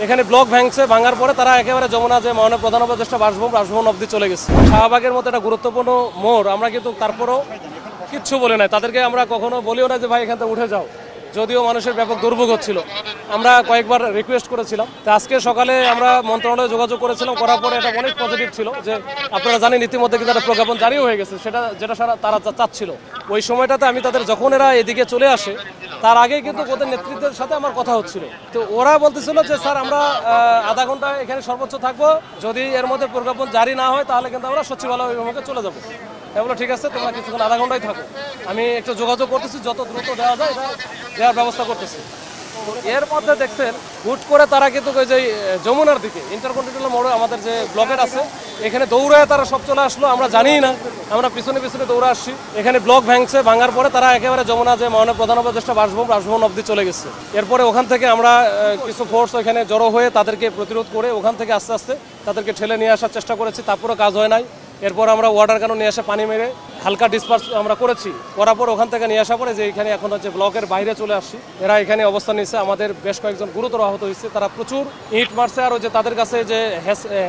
এখানে ব্লক ভাঙার পরে তারা একেবারে যমুনা যে মাননীয় প্রধান উপদেষ্টা বাসভবন অবধি চলে গেছে। শাহবাগের মতো একটা গুরুত্বপূর্ণ মোড়, আমরা কিন্তু তারপরও কিচ্ছু বলি নাই তাদেরকে, আমরা কখনো বলিও না যে ভাই এখান থেকে উঠে যাও, যদিও মানুষের ব্যাপক দুর্ভোগ হচ্ছিল। আমরা কয়েকবার রিকোয়েস্ট করেছিলাম। তো আজকে সকালে আমরা মন্ত্রণালয়ে যোগাযোগ করেছিলাম, করার পরে এটা অনেক পজিটিভ ছিল যে আপনারা জানেন ইতিমধ্যে কিন্তু একটা প্রজ্ঞাপন জারিও হয়ে গেছে, যেটা তারা চাচ্ছিল। ওই সময়টাতে আমি তাদের যখন এরা এদিকে চলে আসে তার আগেই কিন্তু ওদের নেতৃত্বের সাথে আমার কথা হচ্ছিল। তো ওরা বলতেছিল যে স্যার আমরা আধা ঘন্টা এখানে সর্বোচ্চ থাকবো, যদি এর মধ্যে প্রজ্ঞাপন জারি না হয় তাহলে কিন্তু আমরা সচিবালয় অভিমুখে চলে যাবো। বলো ঠিক আছে, তোমরা কিছুক্ষণ আধা ঘন্টায় থাকো, আমি একটু যোগাযোগ করতেছি, যত দ্রুত দেওয়া যায় এটা দেওয়ার ব্যবস্থা করতেছি। তো এর মধ্যে দেখছেন হুট করে তারা কিন্তু ওই যে যমুনার দিকে ইন্টারকন্টিনেন্টাল মোড়ে আমাদের যে ব্লকেট আছে এখানে দৌড়ায় তারা সব চলে আসলো, আমরা জানি না, আমরা পিছনে পিছনে দৌড়ে আসছি। এখানে ব্লক ভাঙার পরে তারা একেবারে যমুনা যে মাননীয় প্রধান উপদেষ্টা বাসভবন অবধি চলে গেছে। এরপরে ওখান থেকে আমরা কিছু ফোর্স ওখানে জড়ো হয়ে তাদেরকে প্রতিরোধ করে ওখান থেকে আস্তে আস্তে তাদেরকে ঠেলে নিয়ে আসার চেষ্টা করেছি, তারপরেও কাজ হয় নাই। এরপর আমরা ওয়াটার ক্যানন নিয়ে এসে পানি মেরে হালকা ডিসপার্স আমরা করেছি, করার পর ওখান থেকে নিয়ে আসার পরে যে এখানে এখন হচ্ছে ব্লকের বাইরে চলে আসছি, এরা এখানে অবস্থান নিচ্ছে। আমাদের বেশ কয়েকজন গুরুতর আহত হয়েছে, তারা প্রচুর ইট মারছে, আর ওই যে তাদের কাছে যে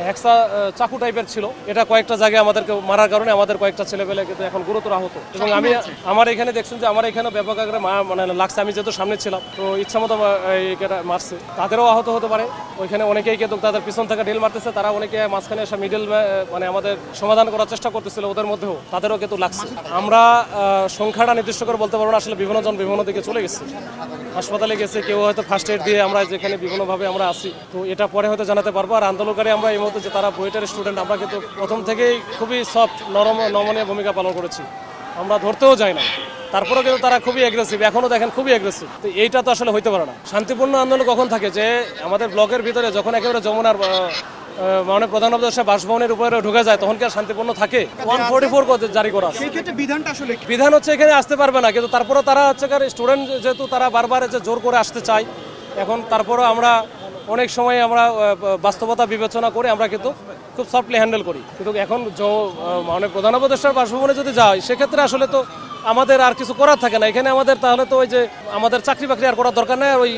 হেক্সা চাকু টাইপের ছিল, এটা কয়েকটা জায়গায় আমাদেরকে মারার কারণে আমাদের কয়েকটা ছেলেপেলে কিন্তু এখন গুরুতর আহত। এবং আমি আমার এখানে দেখছেন যে আমার এখানে ব্যাপক আকারে মানে লাগছে, আমি যেহেতু সামনে ছিলাম তো ইচ্ছা মতো মারছে, তাদেরও আহত হতে পারে। ওইখানে অনেকেই কিন্তু তাদের পিছন থেকে ঢিল মারতেছে, তারা অনেকে মাঝখানে এসে মিডল মানে আমাদের সমাধান করার চেষ্টা করতেছিল, ওদের মধ্যেও তাদেরও কিন্তু লাগছে। আমরা সংখ্যাটা নির্দিষ্ট করে বলতে পারবো না, আসলে বিভিন্ন জন বিভিন্ন দিকে চলে গেছে, হাসপাতালে গেছে, কেউ হয়তো ফার্স্ট এড দিয়ে আমরা যেখানে বিভিন্নভাবে আমরা আসি, তো এটা পরে হয়তো জানাতে পারবো। আর আন্দোলনকারী আমরা এই মুহূর্তে যে তারা বুয়েটের স্টুডেন্ট, আমরা কিন্তু প্রথম থেকেই খুবই সফট নমনীয় ভূমিকা পালন করেছি, আমরা ধরতেও যাই না, তারপরেও কিন্তু তারা খুবই অ্যাগ্রেসিভ, এখনো দেখেন খুবই অ্যাগ্রেসিভ। তো এইটা তো আসলে হইতে পারে না। শান্তিপূর্ণ আন্দোলন কখন থাকে, যে আমাদের ব্লকের ভিতরে যখন একেবারে যমুনার মাননীয় প্রধান উপদেষ্টা বাসভবনের উপরে ঢুকে যায় তখন কি আর শান্তিপূর্ণ থাকে? 144 জারি করা আছে, বিধান হচ্ছে এখানে আসতে পারবে না, কিন্তু তারপরেও তারা হচ্ছে স্টুডেন্ট যেহেতু তারা বারবার যে জোর করে আসতে চায়, এখন তারপরেও আমরা অনেক সময় আমরা বাস্তবতা বিবেচনা করে আমরা কিন্তু খুব সফটলি হ্যান্ডেল করি। কিন্তু এখন মাননীয় প্রধান উপদেষ্টার বাসভবনে যদি যায় সেক্ষেত্রে আসলে তো আমাদের আর কিছু করার থাকে না এখানে আমাদের, তাহলে তো ওই যে আমাদের চাকরি বাকরি আর করার দরকার নেই। ওই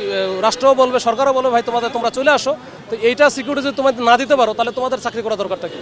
রাষ্ট্রও বলবে, সরকারও বলবে ভাই তোমরা চলে আসো, তো এইটা সিকিউরিটি যদি তোমাদের না দিতে পারো তাহলে তোমাদের চাকরি করার দরকারটা কি?